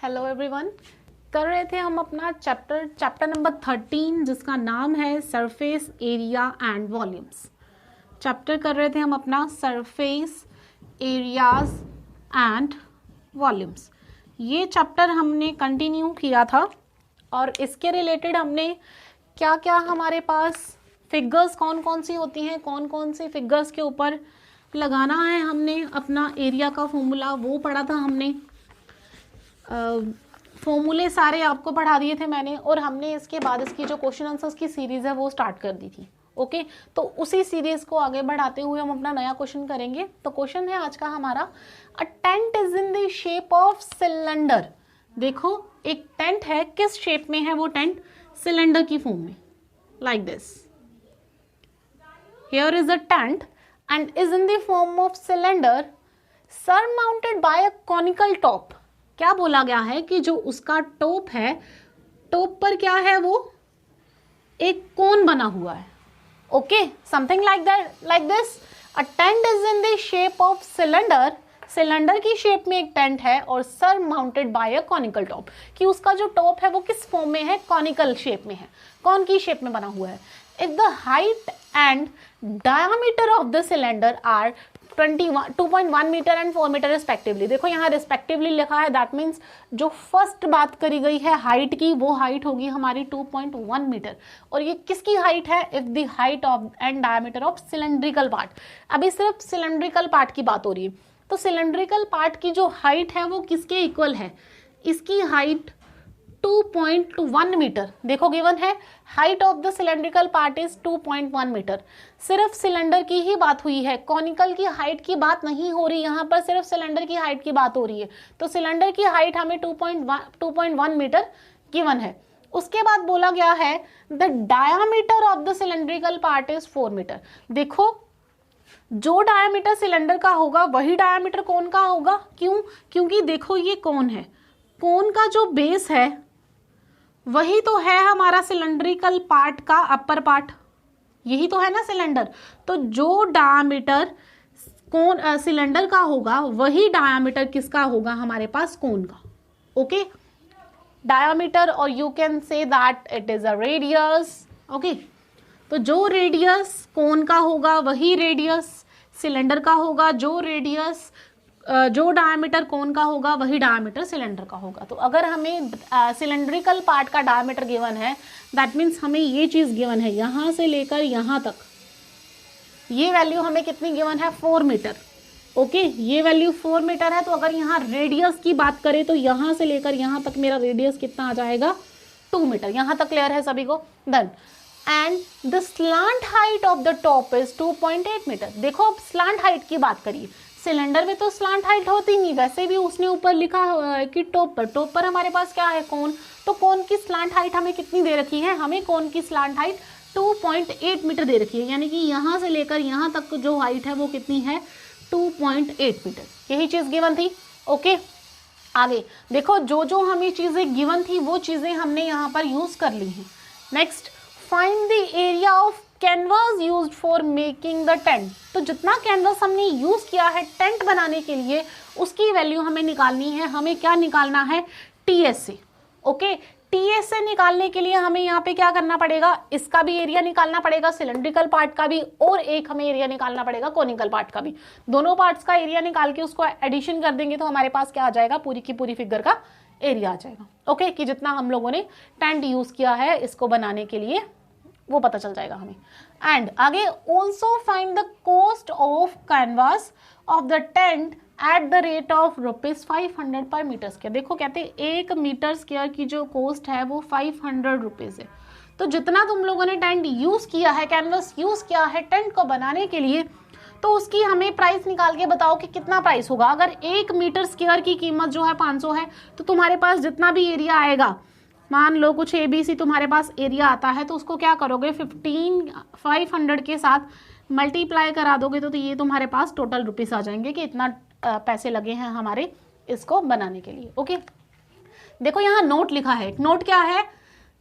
Hello everyone. कर रहे थे हम अपना चैप्टर नंबर 13 जिसका नाम है surface area and volumes. Chapter कर रहे थे हम अपना सरफेस एरियाज एंड वॉल्यूम्स। ये चैप्टर हमने कंटिन्यू किया था और इसके रिलेटेड हमने क्या क्या हमारे पास फिगर्स कौन कौन सी होती हैं, कौन कौन सी फिगर्स के ऊपर लगाना है, हमने अपना एरिया का फॉर्मूला वो पढ़ा था। हमने फॉर्मूले सारे आपको पढ़ा दिए थे मैंने, और हमने इसके बाद इसकी जो क्वेश्चन आंसर्स की सीरीज है वो स्टार्ट कर दी थी। ओके, तो उसी सीरीज को आगे बढ़ाते हुए हम अपना नया क्वेश्चन करेंगे। तो क्वेश्चन है आज का हमारा, a tent is in the shape of cylinder. देखो एक टेंट है, किस शेप में है वो टेंट? सिलेंडर की फॉर्म में, like this. Here is a tent and is in the form of cylinder surmounted by a conical top. क्या बोला गया है कि जो उसका टॉप है, टॉप पर क्या है, वो एक कोन बना हुआ है। Okay, something like that, like this. A tent is in the shape of cylinder, cylinder की शेप में एक टेंट है और surmounted by a conical top, कि उसका जो टॉप है वो किस फॉर्म में है? कॉनिकल शेप में है, कौन की शेप में बना हुआ है। If the height and diameter of the cylinder are 2.1 metre and 4 metre respectively. देखो यहाँ रिस्पेक्टिवली लिखा है, दैट मीन्स जो फर्स्ट बात करी गई है हाइट की, वो हाइट होगी हमारी 2.1 मीटर। और ये किसकी हाइट है? If the height of and diameter of cylindrical part. अभी सिर्फ सिलेंड्रिकल पार्ट की बात हो रही है, तो सिलेंड्रिकल पार्ट की जो हाइट है वो किसके इक्वल है? इसकी हाइट 2.1 मीटर। देखो गिवन है, height of the cylindrical part is 2.1 metre. सिर्फ सिलेंडर की ही बात हुई है, कॉनिकल की हाइट की बात नहीं हो रही, यहाँ पर सिर्फ सिलेंडर की हाइट की बात हो रही है। तो सिलेंडर की हाइट हमें 2.1 मीटर गिवन है। उसके बाद बोला गया है the diameter of the cylindrical part is 4 metre. देखो जो डायामीटर सिलेंडर का होगा वही डायामीटर कोन का होगा। क्यों? क्योंकि देखो ये कोन है, कोन का जो बेस है वही तो है हमारा सिलेंड्रिकल पार्ट का अपर पार्ट, यही तो है ना सिलेंडर। तो जो डायामीटर कोन सिलेंडर का होगा वही डायामीटर किसका होगा? हमारे पास कोन का। ओके, डायामीटर, और you can say that it is a radius. Okay, तो जो रेडियस कोन का होगा वही रेडियस सिलेंडर का होगा, जो डायमीटर कोन का होगा वही डायमीटर सिलेंडर का होगा। तो अगर हमें सिलेंड्रिकल पार्ट का डायमीटर गिवन है, दैट मीन्स हमें ये चीज गिवन है, यहां से लेकर यहां तक ये वैल्यू हमें कितनी गिवन है? 4 मीटर। ओके, ये वैल्यू 4 मीटर है। तो अगर यहाँ रेडियस की बात करें तो यहां से लेकर यहां तक मेरा रेडियस कितना आ जाएगा? 2 मीटर। यहां तक क्लियर है सभी को? Done. And the slant height of the top is 2.8 metre. देखो अब स्लांट हाइट की बात करिए, सिलेंडर में तो स्लांट हाइट होती नहीं, वैसे भी उसने ऊपर लिखा हुआ है कि टॉप पर हमारे पास क्या है? कोन। तो कोन की स्लांट हाइट हमें कितनी दे रखी है? हमें कोन की स्लांट हाइट 2.8 मीटर दे रखी है, यानी कि यहाँ से लेकर यहाँ तक जो हाइट है वो कितनी है? 2.8 मीटर। यही चीज गिवन थी। ओके, आगे देखो, जो जो हमें चीजें गिवन थी वो चीजें हमने यहाँ पर यूज कर ली हैं। Next, find the area of canvas used for making the tent. तो जितना कैनवास हमने यूज किया है टेंट बनाने के लिए उसकी वैल्यू हमें निकालनी है। हमें क्या निकालना है? टीएस से। ओके, टीएस से निकालने के लिए हमें यहाँ पे क्या करना पड़ेगा? इसका भी एरिया निकालना पड़ेगा, सिलेंड्रिकल पार्ट का भी, और एक हमें एरिया निकालना पड़ेगा कोनिकल पार्ट का भी। दोनों पार्ट्स का एरिया निकाल के उसको एडिशन कर देंगे तो हमारे पास क्या आ जाएगा? पूरी की पूरी फिगर का एरिया आ जाएगा। ओके, कि जितना हम लोगों ने टेंट यूज किया है इसको बनाने के लिए वो पता चल जाएगा हमें। एंड आगे, also find the cost of canvas of the tent at the rate of ₹500 पर मीटर स्क्वायर। देखो कहते हैं 1 मीटर स्क्वायर की जो कॉस्ट है वो 500 रुपीज है। तो जितना तुम लोगों ने टेंट यूज किया है, कैनवास यूज किया है टेंट को बनाने के लिए, तो उसकी हमें प्राइस निकाल के बताओ कि कितना प्राइस होगा। अगर 1 मीटर स्क्वायर की कीमत जो है 500 है, तो तुम्हारे पास जितना भी एरिया आएगा, मान लो कुछ ABC तुम्हारे पास एरिया आता है, तो उसको क्या करोगे? 500 के साथ मल्टीप्लाई करा दोगे तो ये तुम्हारे पास टोटल रुपीस आ जाएंगे कि इतना पैसे लगे हैं हमारे इसको बनाने के लिए। ओके, देखो यहाँ नोट लिखा है। नोट क्या है?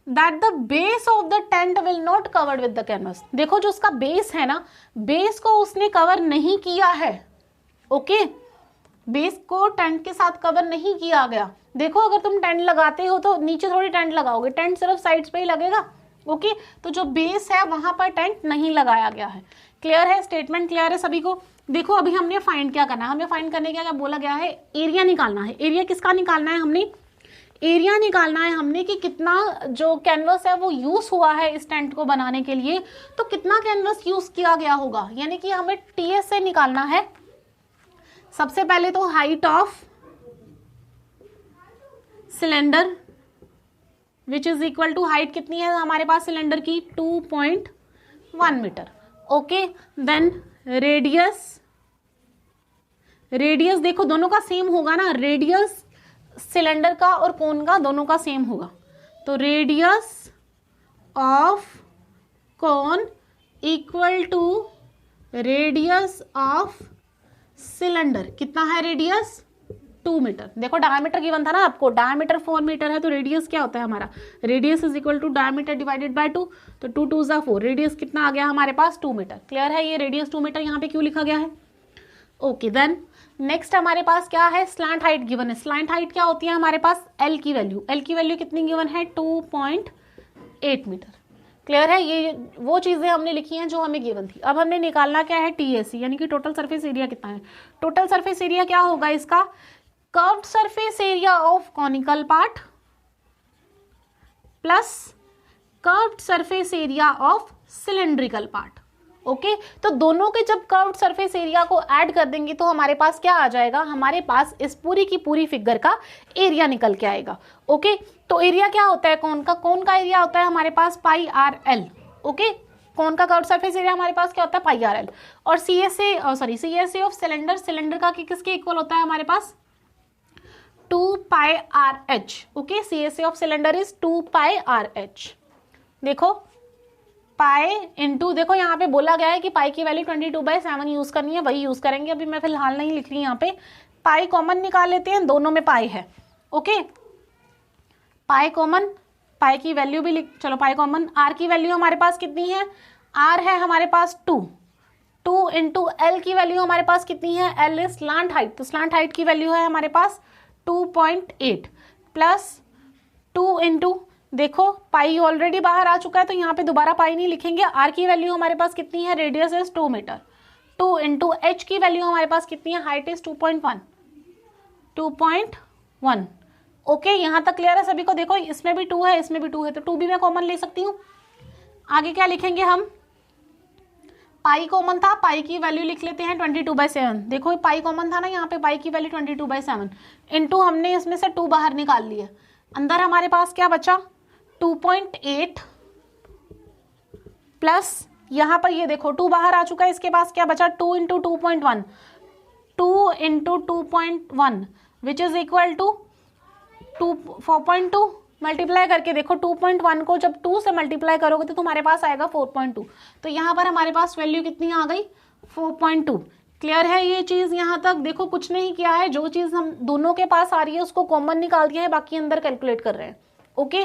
That the base of the tent will not covered with the canvas. देखो जो उसका बेस है ना, बेस को उसने कवर नहीं किया है। ओके, बेस को टेंट के साथ कवर नहीं किया गया। देखो अगर तुम टेंट लगाते हो तो नीचे थोड़ी टेंट लगाओगे, टेंट सिर्फ साइड्स पे ही लगेगा। ओके, तो जो बेस है वहां पर टेंट नहीं लगाया गया है। क्लियर है, स्टेटमेंट क्लियर है सभी को। देखो अभी हमने फाइंड क्या करना है, हमें फाइंड करने क्या क्या बोला गया है, एरिया निकालना है। एरिया किसका निकालना है, हमने एरिया निकालना है हमने कि कितना जो कैनवस है वो यूज हुआ है इस टेंट को बनाने के लिए, तो कितना कैनवस यूज किया गया होगा, यानी कि हमें टीएस से निकालना है। सबसे पहले तो height of cylinder which is equal to, height कितनी है हमारे पास सिलेंडर की, 2.1 metre. Okay, then radius, radius देखो दोनों का सेम होगा ना, रेडियस सिलेंडर का और कोन का दोनों का सेम होगा, तो radius of cone equal to radius of cylinder. कितना है रेडियस, 2 मीटर। देखो डायमीटर गिवन था ना आपको, डायमीटर 4 मीटर है, तो रेडियस क्या होता है हमारा, radius is equal to diameter divided by 2, तो 2 2 ज़ा 4, रेडियस कितना आ गया हमारे पास, 2 मीटर। क्लियर है, ये रेडियस 2 मीटर यहाँ पे क्यों लिखा गया है। ओके, देन नेक्स्ट हमारे पास क्या है, स्लैंट हाइट गिवन है। स्लैंट हाइट क्या होती है हमारे पास, एल की वैल्यू, एल की वैल्यू कितनी गिवन है, 2.8 मीटर। क्लियर है, ये वो चीजें हमने लिखी हैं जो हमें गिवन थी। अब हमने निकालना क्या है, टीएससी, यानी कि टोटल सरफेस एरिया कितना है। टोटल सरफेस एरिया क्या होगा इसका, curved surface area of conical part plus curved surface area of cylindrical part. Okay, तो दोनों के जब कर्व्ड सरफेस एरिया को ऐड कर देंगे तो हमारे पास क्या आ जाएगा, हमारे पास इस पूरी की पूरी फिगर का एरिया निकल के आएगा। ओके, तो एरिया क्या होता है कोन का, कोन का एरिया होता है हमारे पास pi r l. Okay, cone का कर्व्ड सरफेस एरिया हमारे पास क्या होता है, पाई आर एल। और सीएसए ऑफ सिलेंडर, सिलेंडर का किसके इक्वल होता है हमारे पास, 2 pi r h. Okay, CSA of cylinder is 2 pi r h. देखो पाई इंटू, देखो यहाँ पे बोला गया है कि पाई की वैल्यू 22/7 यूज करनी है, वही यूज करेंगे। अभी मैं फिलहाल नहीं लिख रही यहाँ पे, पाई कॉमन निकाल लेते हैं, दोनों में पाई है। ओके, पाई कॉमन, पाई की वैल्यू भी लिख, चलो पाई कॉमन। आर की वैल्यू हमारे पास कितनी है, आर है हमारे पास 2 इंटू एल की वैल्यू हमारे पास कितनी है, एल इज स्लांट हाइट, तो स्लांट हाइट की वैल्यू है हमारे पास 2.8 प्लस 2 इंटू, देखो पाई ऑलरेडी बाहर आ चुका है तो यहाँ पे दोबारा पाई नहीं लिखेंगे। आर की वैल्यू हमारे पास कितनी है, radius is 2 metre, 2 into H की वैल्यू हमारे पास कितनी है, हाइट इज 2.1। ओके, यहाँ तक क्लियर है सभी को। देखो इसमें भी 2 है, इसमें भी 2 है, तो 2 भी मैं कॉमन ले सकती हूँ। आगे क्या लिखेंगे हम, पाई कॉमन था, पाई की वैल्यू लिख लेते हैं 22/7। देखो पाई कॉमन था ना यहाँ पे, पाई की वैल्यू 22/7 इंटू हमने इसमें से 2 बाहर निकाल लिया, अंदर हमारे पास क्या बचा, 2.8 प्लस यहाँ पर ये देखो 2 बाहर आ चुका है, इसके पास क्या बचा, 2 into 2.1, 2 into 2.1 which is equal to 4.2। Multiply करके देखो 2.1 को जब 2 से मल्टीप्लाई करोगे तो तुम्हारे पास आएगा 4.2, तो यहाँ पर हमारे पास वैल्यू कितनी आ गई, 4.2। क्लियर है ये चीज यहाँ तक। देखो कुछ नहीं किया है, जो चीज हम दोनों के पास आ रही है उसको कॉमन निकाल दिया है, बाकी अंदर कैलकुलेट कर रहे हैं। ओके,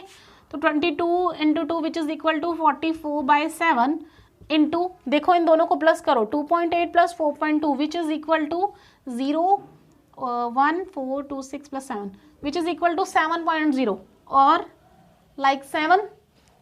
तो 22 into 2 which is equal to 44/7 into, देखो इन दोनों को प्लस करो, 2.8 plus 4.2 which is equal to 0.1426 plus 7 which is equal to 7.0 और लाइक 7,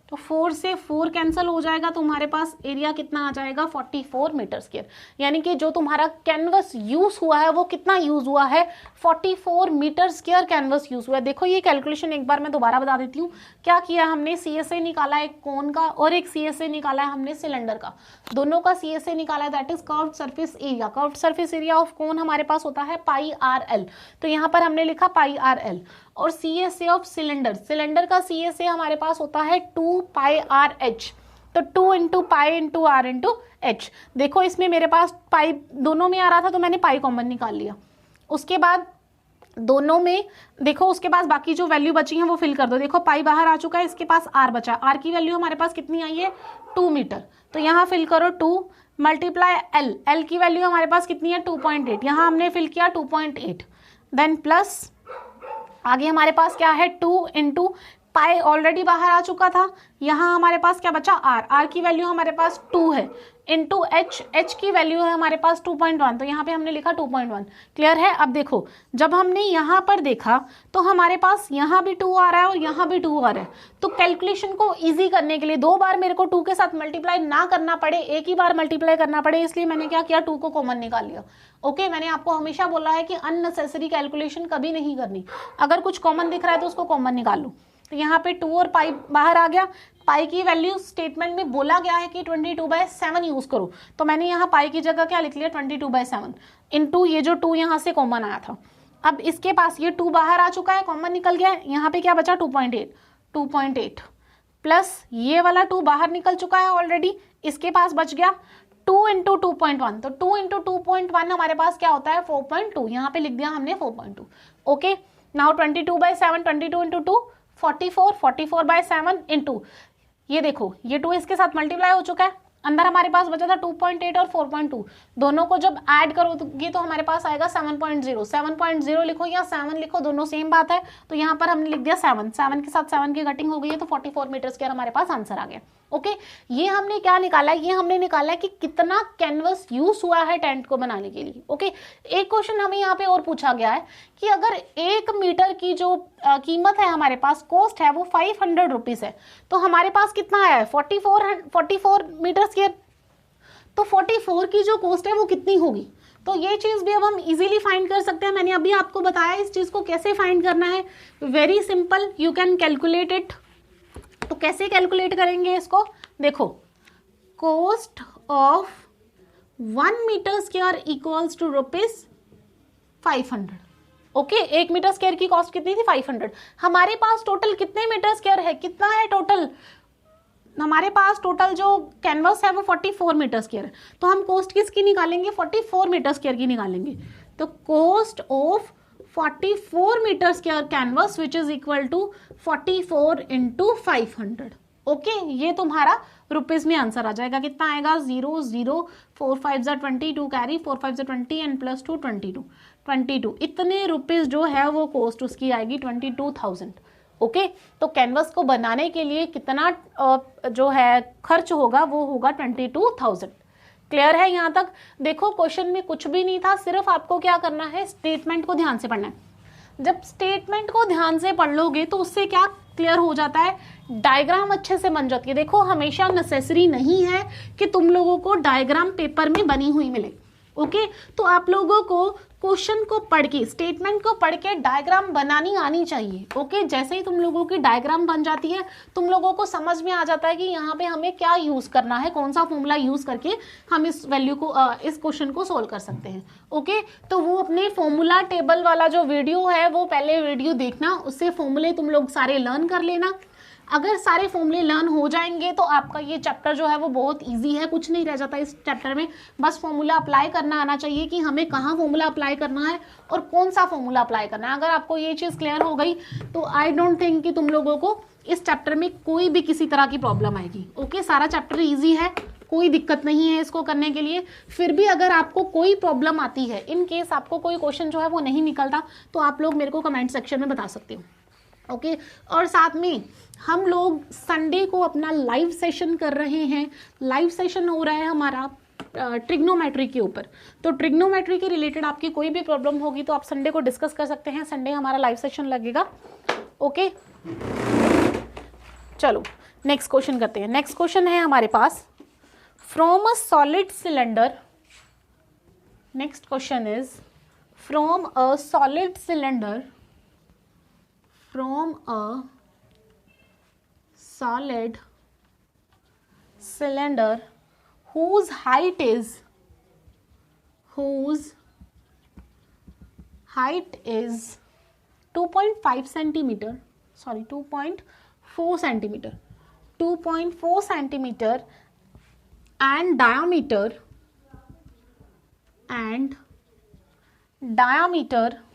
तो 4 से 4 कैंसिल हो जाएगा, तुम्हारे पास एरिया कितना आ जाएगा, 44 मीटर स्क्वायर। यानी कि जो तुम्हारा कैनवस यूज हुआ है वो कितना यूज हुआ है, 44 मीटर स्क्वायर कैनवस यूज हुआ है। देखो ये कैलकुलेशन एक बार मैं दोबारा बता देती हूँ। क्या किया हमने, सीएसए निकाला एक कोन का और एक सीएसए निकाला है हमने सिलेंडर का, दोनों का सीएसए निकाला है, that is curved surface area. Curved surface area of cone हमारे पास होता है पाई आर एल, तो यहाँ पर हमने लिखा पाई आर एल। और सीएसए ऑफ सिलेंडर, सिलेंडर का सीएसए हमारे पास होता है 2 पाई आर एच, तो 2 into pi into R into H. देखो इसमें मेरे पास पाई दोनों में आ रहा था तो मैंने पाई कॉमन निकाल लिया, उसके बाद दोनों में देखो उसके पास बाकी जो वैल्यू बची है वो फिल कर दो। देखो पाई बाहर आ चुका है, इसके पास आर बचा, आर की वैल्यू हमारे पास कितनी आई है, 2 मीटर, तो यहाँ फिल करो 2 मल्टीप्लाई एल, एल की वैल्यू हमारे पास कितनी है 2.8, यहाँ हमने फिल किया 2.8, देन प्लस आगे हमारे पास क्या है 2 इंटू पाई ऑलरेडी बाहर आ चुका था, यहाँ हमारे पास क्या बचा आर, आर की वैल्यू हमारे पास 2 है, इंटू एच, एच की वैल्यू है हमारे पास 2.1, तो यहाँ पे हमने लिखा 2.1। क्लियर है। अब देखो जब हमने यहाँ पर देखा तो हमारे पास यहाँ भी 2 आ रहा है और यहाँ भी 2 आ रहा है, तो कैलकुलेशन को इजी करने के लिए 2 बार मेरे को 2 के साथ मल्टीप्लाई ना करना पड़े, एक ही बार मल्टीप्लाई करना पड़े, इसलिए मैंने क्या किया 2 को कॉमन निकाल लिया। ओके, मैंने आपको हमेशा बोला है कि अननेसेसरी कैलकुलेशन कभी नहीं करनी, अगर कुछ कॉमन दिख रहा है तो उसको कॉमन निकाल लो। तो यहाँ पे 2 और पाई बाहर आ गया, पाई की वैल्यू स्टेटमेंट में बोला गया है कि 22/7 यूज करो, तो मैंने यहाँ पाई की जगह क्या लिख लिया 22/7 इंटू ये जो 2 यहाँ से कॉमन आया था। अब इसके पास ये 2 बाहर आ चुका है, कॉमन निकल गया है, यहाँ पे क्या बचा 2.8 प्लस ये वाला 2 बाहर निकल चुका है ऑलरेडी, इसके पास बच गया 2 इंटू 2.1, तो 2 इंटू 2.1 हमारे पास क्या होता है 4.2, यहाँ पे लिख दिया हमने 4.2। ओके, नाउ 22/7, 22 इंटू 2 44, 44/7 इंटू ये देखो ये 2 इसके साथ मल्टीप्लाई हो चुका है, अंदर हमारे पास बचा था 2.8 और 4.2, दोनों को जब ऐड करोगे तो हमारे पास आएगा 7.0, 7.0 लिखो या 7 लिखो, दोनों सेम बात है, तो यहाँ पर हमने लिख दिया 7, 7 के साथ 7 की कटिंग हो गई है, तो 44 मीटर स्क्वायर हमारे पास आंसर आ गया। ओके, ये हमने क्या निकाला है, ये हमने निकाला है कि कितना कैनवस यूज हुआ है टेंट को बनाने के लिए। ओके, एक क्वेश्चन हमें यहाँ पे और पूछा गया है कि अगर 1 मीटर की जो कीमत है हमारे पास, कॉस्ट है वो 500 रुपीज है, तो हमारे पास कितना आया है 44 मीटर स्क्वायर, तो 44 की जो कॉस्ट है वो कितनी होगी, तो ये चीज भी अब हम इजीली फाइंड कर सकते हैं। मैंने अभी आपको बताया इस चीज को कैसे फाइंड करना है, very simple, you can calculate it. तो कैसे कैलकुलेट करेंगे इसको, देखो cost of 1 metre square equals to ₹500। Okay, 1 metre square की कॉस्ट कितनी थी 500, हमारे पास टोटल कितने मीटर स्क्वायर है, कितना है टोटल, हमारे पास टोटल जो कैनवस है वो 44 मीटर स्क्वायर है, तो हम कॉस्ट किसकी निकालेंगे 44 मीटर स्क्वायर की निकालेंगे, तो cost of 44 metre square canvas which is equal to 44 into 500। Okay, ये तुम्हारा रुपीज में आंसर आ जाएगा, कितना आएगा 0 0 4 5 22 कैरी 4 5 20 एंड प्लस 2 22, इतने रुपीज जो है वो कॉस्ट उसकी आएगी 22,000। ओके, तो कैनवस को बनाने के लिए कितना जो है खर्च होगा वो होगा 22,000। क्लियर है यहाँ तक। देखो क्वेश्चन में कुछ भी नहीं था, सिर्फ आपको क्या करना है स्टेटमेंट को ध्यान से पढ़ना है, जब स्टेटमेंट को ध्यान से पढ़ लोगे तो उससे क्या क्लियर हो जाता है, डायग्राम अच्छे से बन जाती है। देखो हमेशा नेसेसरी नहीं है कि तुम लोगों को डायग्राम पेपर में बनी हुई मिले। ओके, तो आप लोगों को क्वेश्चन को पढ़ के, स्टेटमेंट को पढ़ के डायग्राम बनानी आनी चाहिए। ओके, जैसे ही तुम लोगों की डायग्राम बन जाती है तुम लोगों को समझ में आ जाता है कि यहाँ पे हमें क्या यूज करना है, कौन सा फॉर्मूला यूज करके हम इस वैल्यू को इस क्वेश्चन को सोल्व कर सकते हैं। ओके, तो वो अपने फॉर्मूला टेबल वाला जो वीडियो है वो पहले वीडियो देखना, उससे फॉर्मूले तुम लोग सारे लर्न कर लेना। अगर सारे फॉर्मूले लर्न हो जाएंगे तो आपका ये चैप्टर जो है वो बहुत इजी है, कुछ नहीं रह जाता इस चैप्टर में, बस फॉर्मूला अप्लाई करना आना चाहिए कि हमें कहाँ फॉर्मूला अप्लाई करना है और कौन सा फॉर्मूला अप्लाई करना है। अगर आपको ये चीज़ क्लियर हो गई तो आई डोंट थिंक कि तुम लोगों को इस चैप्टर में कोई भी किसी तरह की प्रॉब्लम आएगी। ओके, सारा चैप्टर ईजी है, कोई दिक्कत नहीं है इसको करने के लिए। फिर भी अगर आपको कोई प्रॉब्लम आती है, इन केस आपको कोई क्वेश्चन जो है वो नहीं निकलता, तो आप लोग मेरे को कमेंट सेक्शन में बता सकते हो। ओके, और साथ में हम लोग संडे को अपना लाइव सेशन कर रहे हैं। लाइव सेशन हो रहा है हमारा ट्रिग्नोमेट्री के ऊपर, तो ट्रिग्नोमेट्री के रिलेटेड आपकी कोई भी प्रॉब्लम होगी तो आप संडे को डिस्कस कर सकते हैं। संडे हमारा लाइव सेशन लगेगा। ओके, चलो नेक्स्ट क्वेश्चन करते हैं। नेक्स्ट क्वेश्चन है हमारे पास, from a solid cylinder, next question is from a solid cylinder, from a solid cylinder whose height is 2.5 centimeter, sorry 2.4 centimeter, 2.4 centimeter and diameter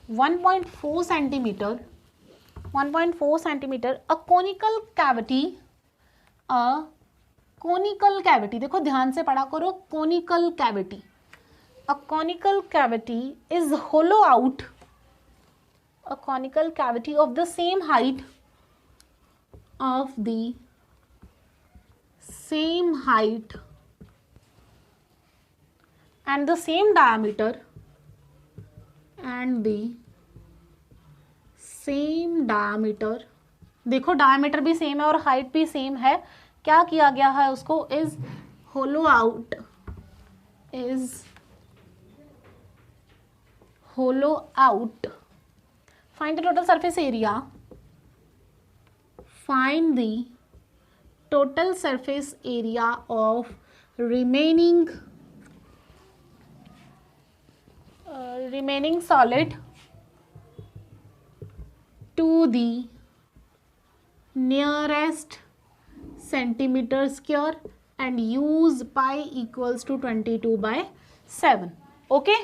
1.4 centimeter, 1.4 centimeter, a conical cavity, देखो ध्यान से पढ़ा करो, conical cavity, a conical cavity is hollow out, a conical cavity of the same height of the same height and the same diameter and the same diameter, देखो diameter भी same है और height भी सेम है, क्या किया गया है उसको, is hollow out, is hollow out. Find the total surface area. Find the total surface area of remaining solid to the nearest centimeter square and use pi equals to 22/7. Okay,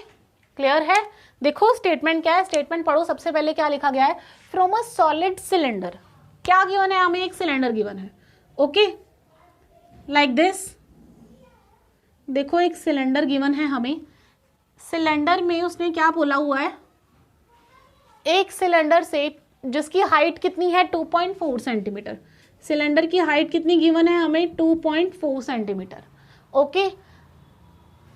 clear है। देखो statement क्या है, statement पढ़ो। सबसे पहले क्या लिखा गया है, फ्रॉम अ सॉलिड सिलेंडर, क्या गिवन है हमें, एक सिलेंडर गिवन है। ओके, लाइक दिस, देखो एक सिलेंडर गिवन है हमें, सिलेंडर में उसने क्या बोला हुआ है, एक सिलेंडर से जिसकी हाइट कितनी है 2.4 सेंटीमीटर, सिलेंडर की हाइट कितनी गिवन है हमें 2.4 centimetre. Okay,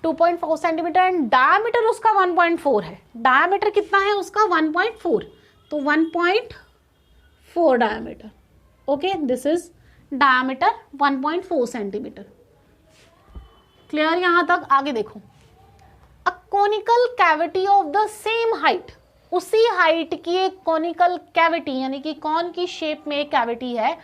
2.4 centimetre and diameter उसका 1.4 है। डायमीटर कितना है उसका 1.4, तो 1.4 diameter. Okay, this is diameter 1.4 centimetre. Clear यहां तक? आगे देखो, a conical cavity of the same height, उसी हाइट की एक कोनिकल कैविटी यानी कि कॉन की शेप में एक कैविटी है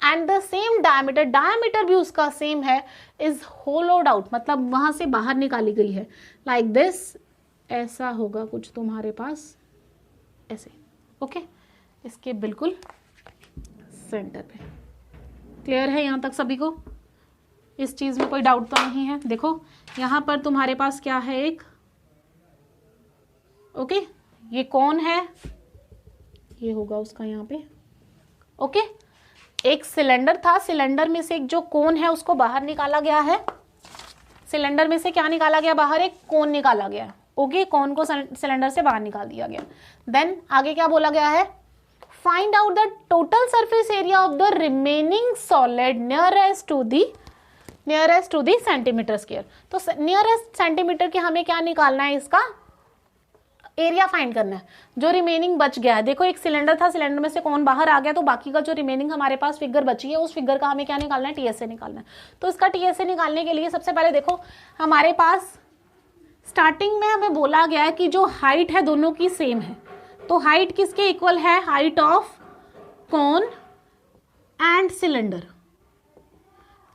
and the same diameter, diameter भी उसका सेम है, इज होलोड आउट, मतलब वहां से बाहर निकाली गई है। लाइक दिस, ऐसा होगा कुछ तुम्हारे पास, ऐसे। ओके, इसके बिल्कुल सेंटर पे। क्लियर है यहां तक सभी को? इस चीज में कोई डाउट तो नहीं है? देखो यहां पर तुम्हारे पास क्या है, एक, ओके, ये कौन है, ये होगा उसका यहाँ पे। ओके, एक सिलेंडर था, सिलेंडर में से एक जो कोन है उसको बाहर निकाला गया है, सिलेंडर में से क्या निकाला गया बाहर, एक कोन निकाला गया। ओके, कोन को सिलेंडर से बाहर निकाल दिया गया। देन आगे क्या बोला गया है, find out the total surface area of the remaining solid nearest to the centimetre square. तो नियरेस्ट सेंटीमीटर के हमें क्या निकालना है, इसका एरिया फाइंड करना है, जो रिमेनिंग बच गया है। देखो एक सिलेंडर था, सिलेंडर में से कौन बाहर आ गया, तो बाकी का जो रिमेनिंग हमारे पास फिगर बची है उस फिगर का हमें क्या निकालना है, टीएसए निकालना है। तो इसका टीएसए निकालने के लिए सबसे पहले देखो हमारे पास स्टार्टिंग में हमें बोला गया है कि जो हाइट है दोनों की सेम है, तो हाइट किसके इक्वल है, height of cone and cylinder.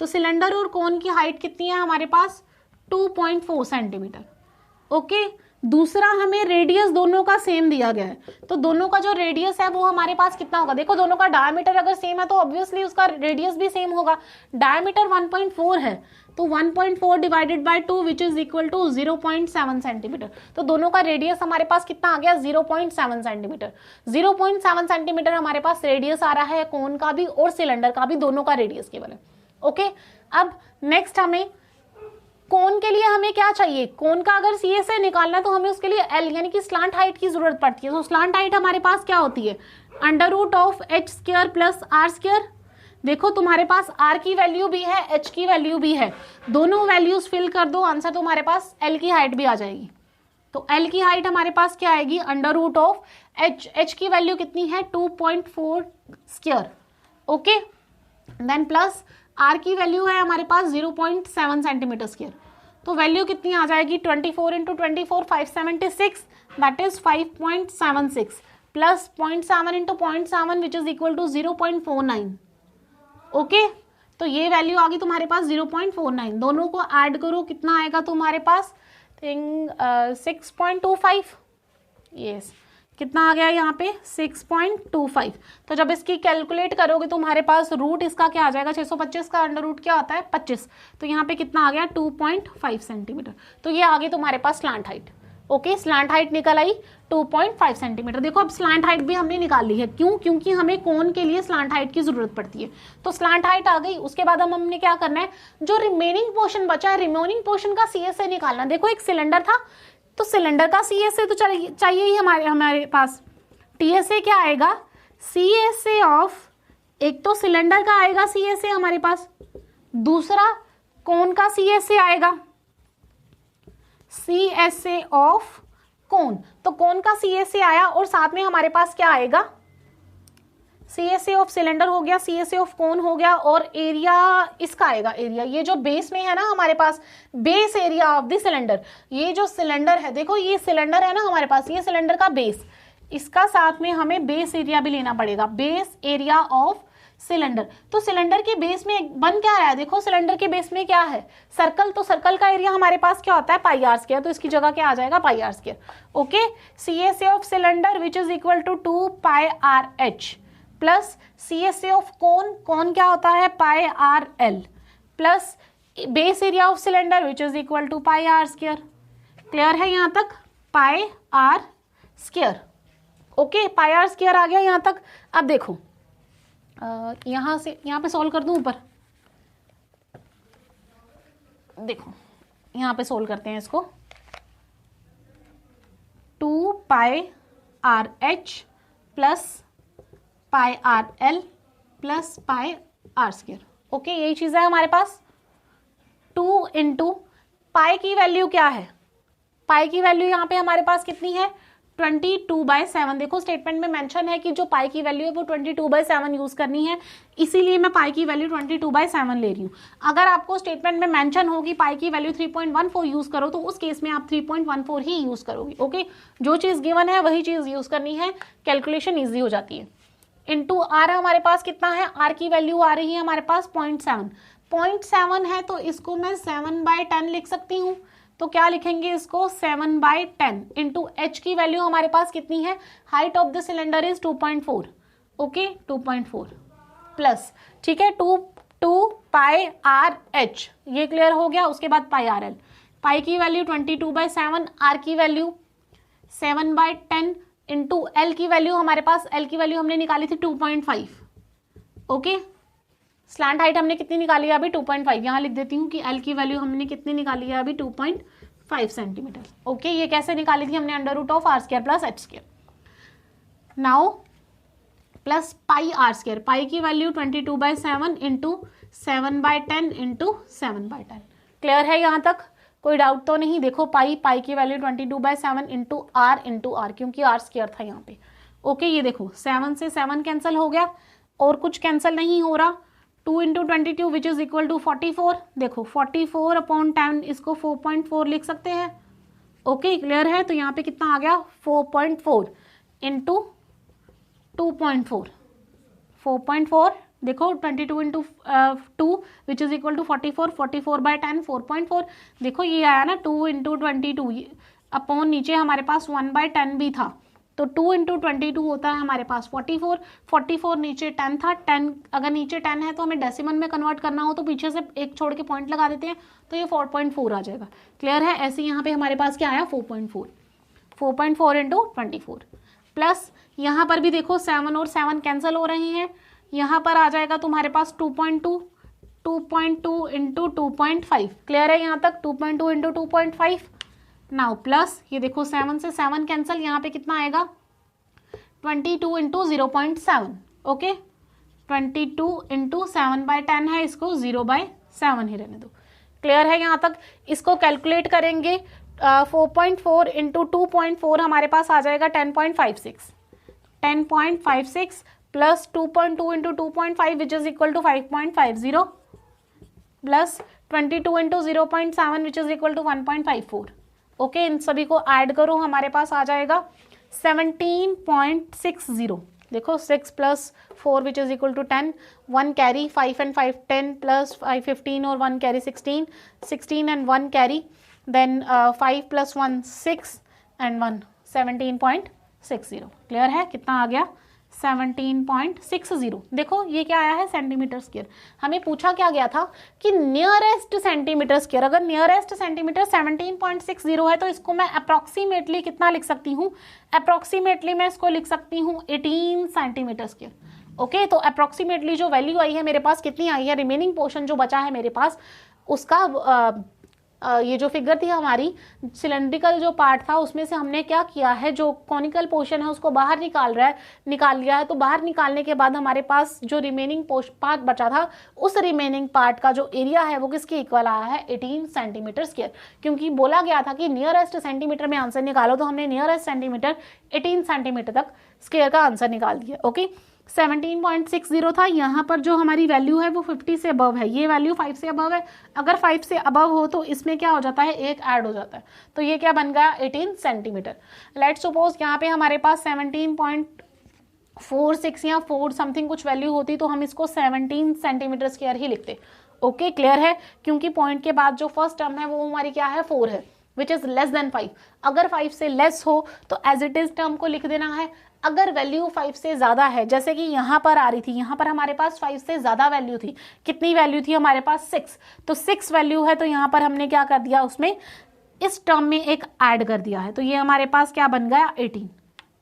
तो सिलेंडर और कोन की हाइट कितनी है हमारे पास 2.4 सेंटीमीटर। ओके, दूसरा हमें रेडियस दोनों का सेम दिया गया है, तो दोनों का जो रेडियस है वो हमारे पास कितना होगा, देखो दोनों का डायमीटर अगर सेम है तो ऑब्वियसली उसका रेडियस भी सेम होगा। डायमीटर 1.4 है, तो 1.4 divided by 2 which is equal to 0.7 centimetre. तो दोनों का रेडियस हमारे पास कितना आ गया, 0.7 सेंटीमीटर। 0.7 सेंटीमीटर हमारे पास रेडियस आ रहा है कोन का भी और सिलेंडर का भी, दोनों का रेडियस केवल है। ओके, अब नेक्स्ट हमें कोन के लिए हमें क्या चाहिए, कोन का अगर सीएसए निकालना है तो हमें उसके लिए एल यानी कि स्लांट हाइट की जरूरत पड़ती है। तो स्लांट हाइट हमारे पास क्या होती है, under root of H square plus R square. देखो तुम्हारे पास आर की वैल्यू भी है, एच की वैल्यू भी है, दोनों वैल्यूज फिल कर दो, आंसर तुम्हारे पास एल की हाइट भी आ जाएगी। तो एल की हाइट हमारे पास क्या आएगी, under root of H, H की वैल्यू कितनी है 2.4 square. Okay, then plus R की वैल्यू है हमारे पास 0.7 सेंटीमीटर स्क्वायर, तो वैल्यू कितनी आ जाएगी 24 into 24 576, that is 5.76 plus 0.7 into 0.7 which is equal to 0.49। Okay, तो ये वैल्यू आ गई तुम्हारे पास 0.49, दोनों को ऐड करो कितना आएगा तुम्हारे पास 6.25। यस, कितना आ गया यहाँ पे 6.25। तो जब इसकी कैलकुलेट करोगे तुम्हारे पास रूट इसका क्या आ जाएगा, 625 का अंडर रूट क्या होता है 25, तो यहाँ पे कितना आ गया 2.5 सेंटीमीटर। तो ये आ गई तुम्हारे पास slant height. Okay, slant height निकल आई 2.5 सेंटीमीटर। देखो अब स्लांट हाइट भी हमने निकाल ली है, क्यों, क्योंकि हमें कोन के लिए स्लांट हाइट की जरूरत पड़ती है। तो स्लांट हाइट आ गई, उसके बाद हमने क्या करना है, जो रिमेनिंग पोर्शन बचा है रिमेनिंग पोर्शन का सीएसए निकालना। देखो एक सिलेंडर था, तो सिलेंडर का सीएसए तो चाहिए ही हमारे पास। टीएसए क्या आएगा, सीएसए ऑफ एक तो सिलेंडर का आएगा CSA हमारे पास, दूसरा कोन का CSA आएगा, CSA ऑफ कोन। तो कोन का CSA आया और साथ में हमारे पास क्या आएगा, CSA ऑफ सिलेंडर हो गया, CSA ऑफ कोन हो गया, और एरिया इसका आएगा, एरिया ये जो बेस में है ना हमारे पास, base area of the cylinder. ये जो सिलेंडर है, देखो ये सिलेंडर है ना हमारे पास, ये सिलेंडर का बेस, इसका साथ में हमें बेस एरिया भी लेना पड़ेगा, बेस एरिया ऑफ सिलेंडर। तो सिलेंडर के बेस में बन क्या रहा है, देखो सिलेंडर के बेस में क्या है, सर्कल। तो सर्कल का एरिया हमारे पास क्या होता है, पाई आर स्क्वायर, तो इसकी जगह क्या आ जाएगा, pi r square. Okay, CSA of cylinder which is equal to 2 pi r h plus CSA of cone, cone क्या होता है, pi r l, plus base area of cylinder which is equal to pi r square. Clear है यहाँ तक, pi r square. Okay, pi r square आ गया यहाँ तक। अब देखो यहाँ से यहाँ पे सॉल्व कर दूं ऊपर, देखो यहाँ पे सॉल्व करते हैं इसको, 2 pi r h plus pi r l plus pi r square. Okay, यही चीज है हमारे पास। 2 इंटू पाई की वैल्यू क्या है, पाई की वैल्यू यहाँ पे हमारे पास कितनी है, 22/7। देखो स्टेटमेंट में मेंशन है कि जो पाई की वैल्यू है वो 22/7 यूज करनी है, इसीलिए मैं पाई की वैल्यू 22/7 ले रही हूँ। अगर आपको स्टेटमेंट में मेंशन होगी पाई की वैल्यू 3.14 यूज करो, तो उस केस में आप 3.14 ही यूज करोगे। ओके, जो चीज गिवन है वही चीज यूज करनी है, कैलकुलेशन ईजी हो जाती है। इंटू आर हमारे पास कितना है, आर की वैल्यू आ रही है हमारे पास 0.7, 0.7 है तो इसको मैं 7/10 लिख सकती हूँ। तो क्या लिखेंगे इसको, 7/10 इंटू एच की वैल्यू हमारे पास कितनी है, height of the cylinder is 2.4। Okay, 2.4 plus, ठीक है, 2 पाई आर एच, ये क्लियर हो गया। उसके बाद पाई आर एल, पाई की वैल्यू 22/7, आर की वैल्यू 7/10 इंटू एल की वैल्यू हमारे पास, एल की वैल्यू हमने निकाली थी 2.5। ओके, स्लैंट हाइट हमने कितनी निकाली है अभी, 2.5। यहाँ लिख देती हूँ कि एल की वैल्यू हमने कितनी निकाली है अभी, 2.5 सेंटीमीटर। ओके, ये कैसे निकाली थी हमने, √r² plus h²। Now plus pi r square, pi की वैल्यू 22/7 इंटू 7/10 इंटू 7/10। क्लियर है यहाँ तक, कोई डाउट तो नहीं। देखो पाई की वैल्यू 22/7 इंटू आर, क्योंकि आर स्क्वायर था यहाँ पे। ओके, ये देखो 7 से 7 कैंसिल हो गया और कुछ कैंसिल नहीं हो रहा। 2 into 22 which is equal to 44। देखो 44/10, इसको 4.4 लिख सकते हैं। ओके, क्लियर है। तो यहाँ पे कितना आ गया, 4.4 इंटू 2.4, 4.4। देखो 22 into 2 which is equal to 44, 44/10 4.4। देखो ये आया ना 2 इंटू 22 अपॉन नीचे हमारे पास 1/10 भी था, तो 2 इंटू 22 होता है हमारे पास 44, 44 नीचे 10 था, 10 अगर नीचे 10 है तो हमें डेसिमल में कन्वर्ट करना हो तो पीछे से एक छोड़ के पॉइंट लगा देते हैं, तो ये 4.4 आ जाएगा। क्लियर है। ऐसे यहाँ पे हमारे पास क्या आया, 4.4, 4.4 इंटू 24 प्लस यहाँ पर भी देखो 7 और 7 कैंसिल हो रहे हैं, यहाँ पर आ जाएगा तुम्हारे पास 2.2, 2.2 इंटू 2.5। क्लियर है यहाँ तक, 2.2 इंटू 2.5। नाउ प्लस ये देखो 7 से 7 कैंसिल, यहाँ पे कितना आएगा 22 इंटू 0.7। ओके, 22 इंटू 7/10 है, इसको 0/7 ही रहने दो। क्लियर है यहाँ तक। इसको कैलकुलेट करेंगे 4.4 इंटू 2.4 हमारे पास आ जाएगा 10.56, 10.56 plus 2.2 into 2.5 which is equal to 5.50 plus 22 into 0.7 which is equal to 1.54। Okay, इन सभी को ऐड करो, हमारे पास आ जाएगा 17.60। देखो 6 plus 4 which is equal to 10, 1 carry, 5 and 5 10 plus 5 15 और 1 carry 16, 16 and 1 carry, then 5 plus 1 6 and 1 17.60। Clear है, कितना आ गया 17.60। देखो ये क्या आया है, सेंटीमीटर स्क्वायर। हमें पूछा क्या गया था कि नियरेस्ट सेंटीमीटर स्क्वायर, अगर नियरेस्ट सेंटीमीटर 17.60 है तो इसको मैं अप्रॉक्सीमेटली कितना लिख सकती हूँ, अप्रॉक्सीमेटली मैं इसको लिख सकती हूँ 18 सेंटीमीटर स्क्वायर। ओके, तो अप्रॉक्सीमेटली जो वैल्यू आई है मेरे पास, कितनी आई है, रिमेनिंग पोर्शन जो बचा है मेरे पास उसका ये जो फिगर थी हमारी, सिलेंड्रिकल जो पार्ट था उसमें से हमने क्या किया है, जो कॉनिकल पोर्शन है उसको बाहर निकाल लिया है। तो बाहर निकालने के बाद हमारे पास जो रिमेनिंग पार्ट बचा था, उस रिमेनिंग पार्ट का जो एरिया है वो किसके इक्वल आया है, 18 सेंटीमीटर स्क्वायर। क्योंकि बोला गया था कि नियरेस्ट सेंटीमीटर में आंसर निकालो, तो हमने नियरेस्ट सेंटीमीटर 18 सेंटीमीटर तक स्क्वायर का आंसर निकाल दिया। ओके, 17.60 था। यहाँ पर जो हमारी वैल्यू है वो 50 से अबव है, ये वैल्यू 5 से अबव है। अगर 5 से अबव हो तो इसमें क्या हो जाता है, एक ऐड हो जाता है, तो ये क्या बन गया, 18 सेंटीमीटर। लेट्स सपोज यहाँ पे हमारे पास 17.46 या 4 समथिंग कुछ वैल्यू होती तो हम इसको 17 सेंटीमीटर स्क्वायर ही लिखते। ओके, क्लियर है, क्योंकि पॉइंट के बाद जो फर्स्ट टर्म है वो हमारी क्या है, 4 है, विच इज लेस देन 5। अगर 5 से लेस हो तो एज इट इज टर्म को लिख देना है। अगर वैल्यू 5 से ज्यादा है, जैसे कि यहाँ पर आ रही थी, यहाँ पर हमारे पास 5 से ज्यादा वैल्यू थी, कितनी वैल्यू थी हमारे पास, 6, तो 6 वैल्यू है, तो यहाँ पर हमने क्या कर दिया, उसमें इस टर्म में एक ऐड कर दिया है, तो ये हमारे पास क्या बन गया, 18।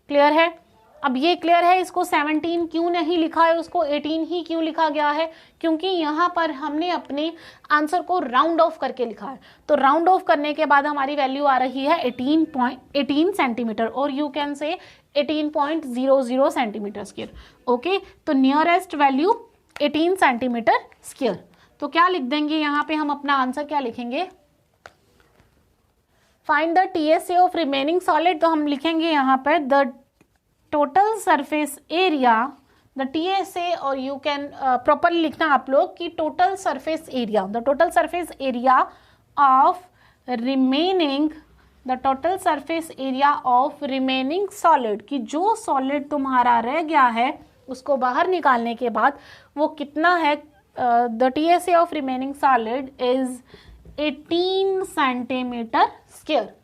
क्लियर है। अब ये क्लियर है, इसको 17 क्यों नहीं लिखा है, उसको 18 ही क्यों लिखा गया है, क्योंकि यहाँ पर हमने अपने आंसर को राउंड ऑफ करके लिखा है। तो राउंड ऑफ करने के बाद हमारी वैल्यू आ रही है 18 सेंटीमीटर, और you can say 18.00 centimetre square. Okay, तो नियरेस्ट वैल्यू 18 सेंटीमीटर स्क्वायर। तो क्या लिख देंगे यहाँ पे हम, अपना आंसर क्या लिखेंगे, find the TSA of remaining solid. तो हम लिखेंगे यहाँ पर the total surface area, the TSA, और यू कैन प्रॉपरली लिखना आप लोग कि total surface area, the total surface area of remaining, the total surface area of remaining solid, कि जो सॉलिड तुम्हारा रह गया है उसको बाहर निकालने के बाद वो कितना है, the TSA of remaining solid is 18 centimetre square.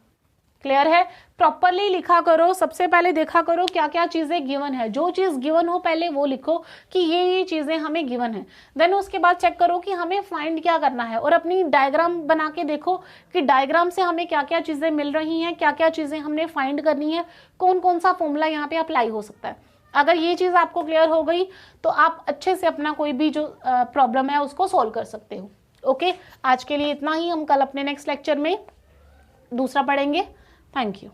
Clear है, प्रॉपरली लिखा करो, सबसे पहले देखा करो क्या क्या चीजें गिवन है, जो चीज गिवन हो पहले वो लिखो कि ये चीजें हमें गिवन है, देन उसके बाद चेक करो कि हमें फाइंड क्या करना है, और अपनी डायग्राम बना के देखो कि डायग्राम से हमें क्या क्या चीजें मिल रही हैं, क्या क्या चीजें हमने फाइंड करनी है, कौन कौन सा फॉर्मूला यहाँ पे अप्लाई हो सकता है। अगर ये चीज आपको क्लियर हो गई तो आप अच्छे से अपना कोई भी जो प्रॉब्लम है उसको सॉल्व कर सकते हो। ओके, आज के लिए इतना ही, हम कल अपने नेक्स्ट लेक्चर में दूसरा पढ़ेंगे। Thank you.